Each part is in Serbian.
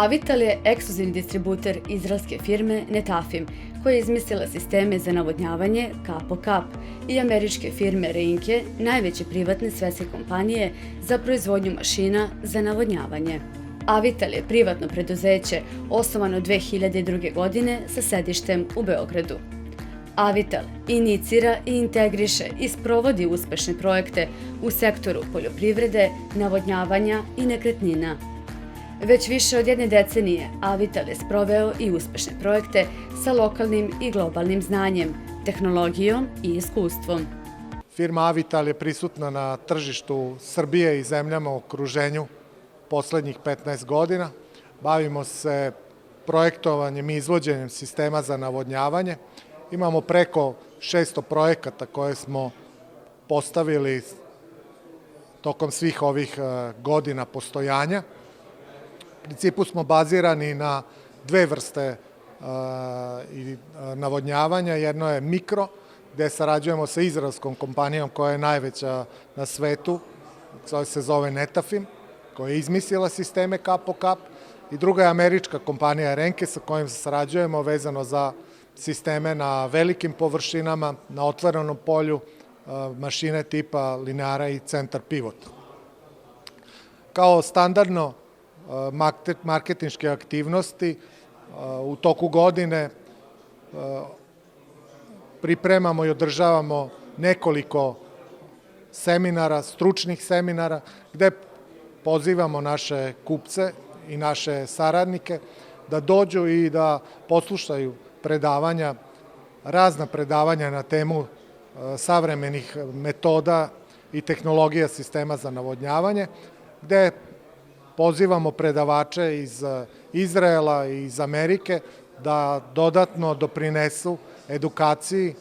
Avital je ekskluzivni distributer izraelske firme Netafim, koja je izmislila sisteme za navodnjavanje kap po kap, i američke firme Reinke, najveće privatne svetske kompanije za proizvodnju mašina za navodnjavanje. Avital je privatno preduzeće osnovano 2002. godine sa sedištem u Beogradu. Avital inicira i integriše i sprovodi uspešne projekte u sektoru poljoprivrede, navodnjavanja i nekretnina. Već više od jedne decenije Avital je sproveo i uspešne projekte sa lokalnim i globalnim znanjem, tehnologijom i iskustvom. Firma Avital je prisutna na tržištu Srbije i zemljama u okruženju poslednjih 15 godina. Bavimo se projektovanjem i izvođenjem sistema za navodnjavanje. Imamo preko 600 projekata koje smo postavili tokom svih ovih godina postojanja. U principu smo bazirani na dve vrste navodnjavanja. Jedno je mikro, gde sarađujemo sa izraelskom kompanijom koja je najveća na svetu, koja se zove Netafim, koja je izmislila sisteme kap po kap, i druga je američka kompanija Reinke sa kojom sarađujemo vezano za sisteme na velikim površinama, na otvorenom polju, mašine tipa lineara i centar pivot. Kao standardno marketinške aktivnosti u toku godine pripremamo i održavamo nekoliko seminara, stručnih seminara, gde pozivamo naše kupce i naše saradnike da dođu i da poslušaju predavanja, razna predavanja na temu savremenih metoda i tehnologija sistema za navodnjavanje, gde pozivamo predavače iz Izraela i iz Amerike da dodatno doprinesu edukaciji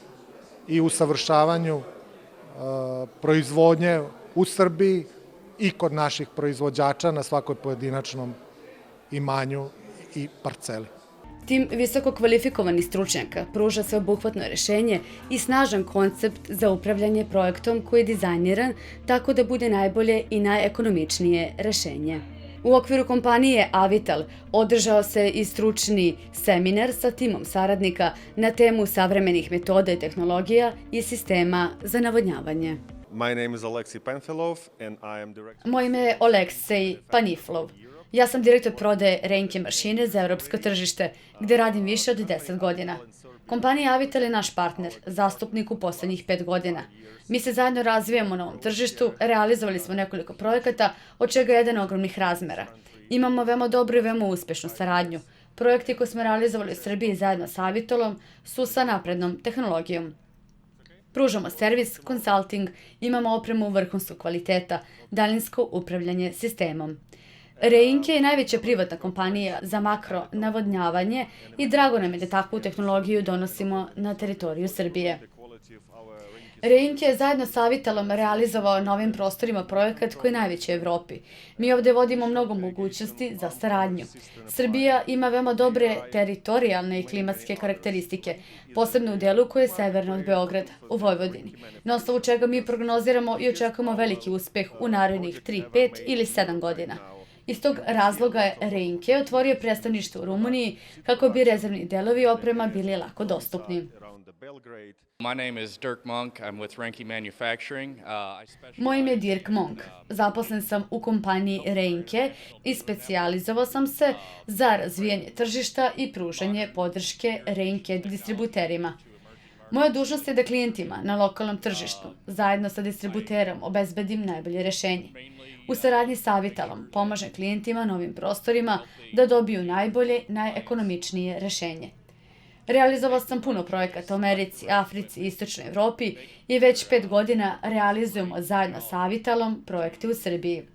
i usavršavanju proizvodnje u Srbiji i kod naših proizvođača na svakoj pojedinačnom imanju i parceli. Tim visoko kvalifikovanih stručnjaka pruža sveobuhvatno rešenje i snažan koncept za upravljanje projektom koji je dizajniran tako da bude najbolje i najekonomičnije rešenje. U okviru kompanije Avital održao se i stručni seminar sa timom saradnika na temu savremenih metoda i tehnologija i sistema za navodnjavanje. Moje ime je Oleksij Paniflov. Ja sam direktor prodaje Reinke mašine za evropsko tržište, gde radim više od 10 godina. Kompanija Avital je naš partner, zastupnik u poslednjih 5 godina. Mi se zajedno razvijamo na ovom tržištu, realizovali smo nekoliko projekata, od čega je jedan ogromnih razmera. Imamo veoma dobru i veoma uspešnu saradnju. Projekti koje smo realizovali u Srbiji zajedno sa Avitalom su sa naprednom tehnologijom. Pružamo servis, konsulting, imamo opremu vrhunskog kvaliteta, daljinsko upravljanje sistemom. Reinke je najveća privatna kompanija za makro navodnjavanje i drago nam je da takvu tehnologiju donosimo na teritoriju Srbije. Reinke je zajedno sa Avitalom realizovao na ovim prostorima projekat koji je najveći u Evropi. Mi ovde vodimo mnogo mogućnosti za saradnju. Srbija ima veoma dobre teritorijalne i klimatske karakteristike, posebno u delu koji je severno od Beograda, u Vojvodini, na osnovu čega mi prognoziramo i očekujemo veliki uspeh u narednih 3, 5 ili 7 godina. Iz tog razloga je Reinke otvorio predstavništvo u Rumuniji kako bi rezervni delovi i oprema bili lako dostupni. Moje ime je Dirk Monk. Zaposlen sam u kompaniji Reinke i specijalizovao sam se za razvijanje tržišta i pružanje podrške Reinke distributerima. Moja dužnost je da klijentima na lokalnom tržištu, zajedno sa distributerom, obezbedim najbolje rešenje. U saradnji sa Avitalom pomažem klijentima na ovim prostorima da dobiju najbolje, najekonomičnije rešenje. Realizovao sam puno projekata u Americi, Africi i Istočnoj Evropi i već 5 godina realizujemo zajedno sa Avitalom projekte u Srbiji.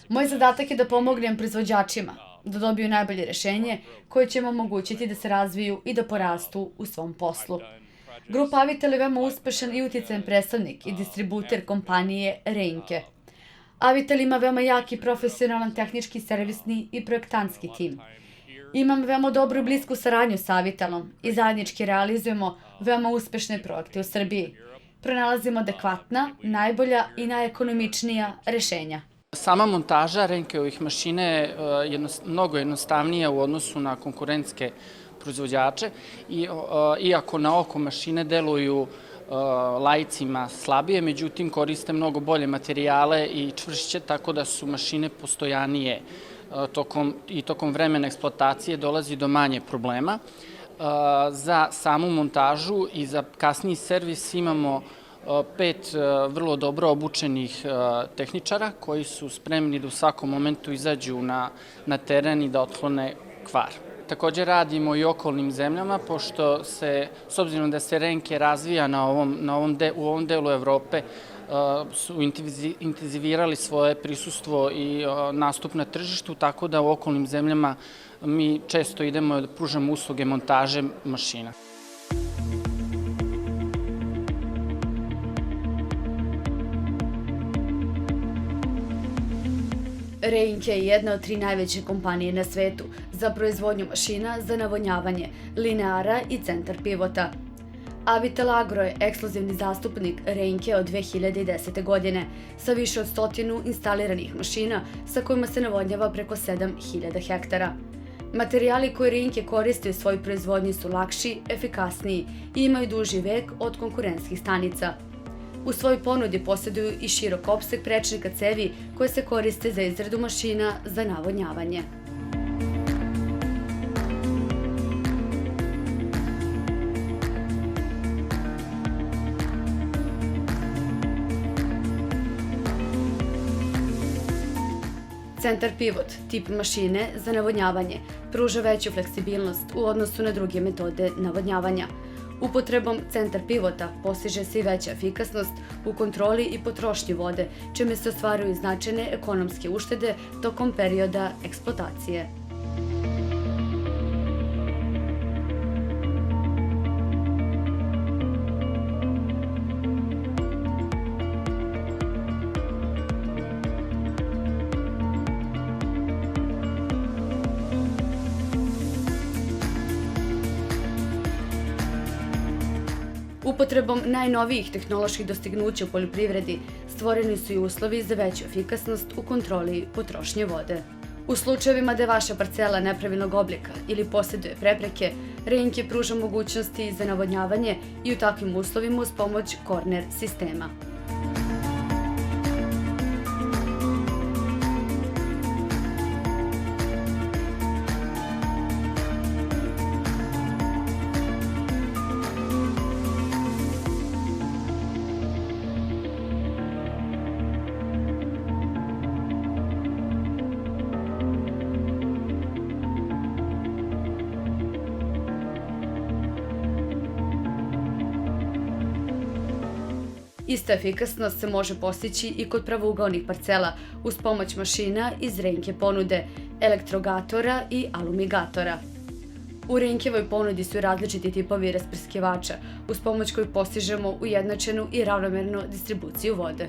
Moj zadatak je da pomognem proizvođačima da dobiju najbolje rešenje koje će im omogućiti da se razviju i da porastu u svom poslu. Grupa Avital je veoma uspešan i uticajan predstavnik i distributer kompanije Reinke. Avital ima veoma jak i profesionalan tehnički, servisni i projektantski tim. Imam veoma dobru i blisku saradnju sa Avitalom i zajednički realizujemo veoma uspešne projekte u Srbiji. Pronalazimo adekvatna, najbolja i najekonomičnija rešenja. Sama montaža Renkeovih mašina je mnogo jednostavnija u odnosu na konkurentske proizvođače, iako na oko mašine deluju laicima slabije, međutim koriste mnogo bolje materijale i čvršće, tako da su mašine postojanije tokom vremena eksploatacije dolazi do manje problema. Za samu montažu i za kasniji servis imamo 5 vrlo dobro obučenih tehničara koji su spremni da u svakom momentu izađu na teren i da otklone kvar. Takođe radimo i okolnim zemljama, pošto s obzirom da se Renke razvija u ovom delu Evrope, su intenzivirali svoje prisustvo i nastup na tržištu, tako da u okolnim zemljama mi često idemo da pružamo usluge montaže mašina. Renke je jedna od 3 najveće kompanije na svetu za proizvodnju mašina za navodnjavanje, lineara i centar pivota. Avitel Agro je ekskluzivni zastupnik Renke od 2010. godine sa više od 100 instaliranih mašina sa kojima se navodnjava preko 7000 hektara. Materijali koje Renke koriste u svojoj proizvodnji su lakši, efikasniji i imaju duži vek od konkurentskih stanica. U svojoj ponudi posjeduju i širok opseg prečnika cevi koje se koriste za izradu mašina za navodnjavanje. Centar pivot, tip mašine za navodnjavanje, pruža veću fleksibilnost u odnosu na druge metode navodnjavanja. Upotrebom centar pivota postiže se i veća efikasnost u kontroli i potrošnji vode, čime se ostvaruju značajne ekonomske uštede tokom perioda eksploatacije. Upotrebom najnovijih tehnoloških dostignuća u poljoprivredi stvoreni su i uslovi za veću efikasnost u kontroli potrošnje vode. U slučajevima da je vaša parcela nepravilnog oblika ili posjeduje prepreke, Renke pruža mogućnosti za navodnjavanje i u takvim uslovima uz pomoć korner sistema. Ista efikasnost se može postići i kod pravougaonih parcela uz pomoć mašina iz Renke ponude, elektrogatora i alumigatora. U Renkevoj ponudi su različiti tipovi rasprskivača uz pomoć kojih postižemo ujednačenu i ravnomernu distribuciju vode.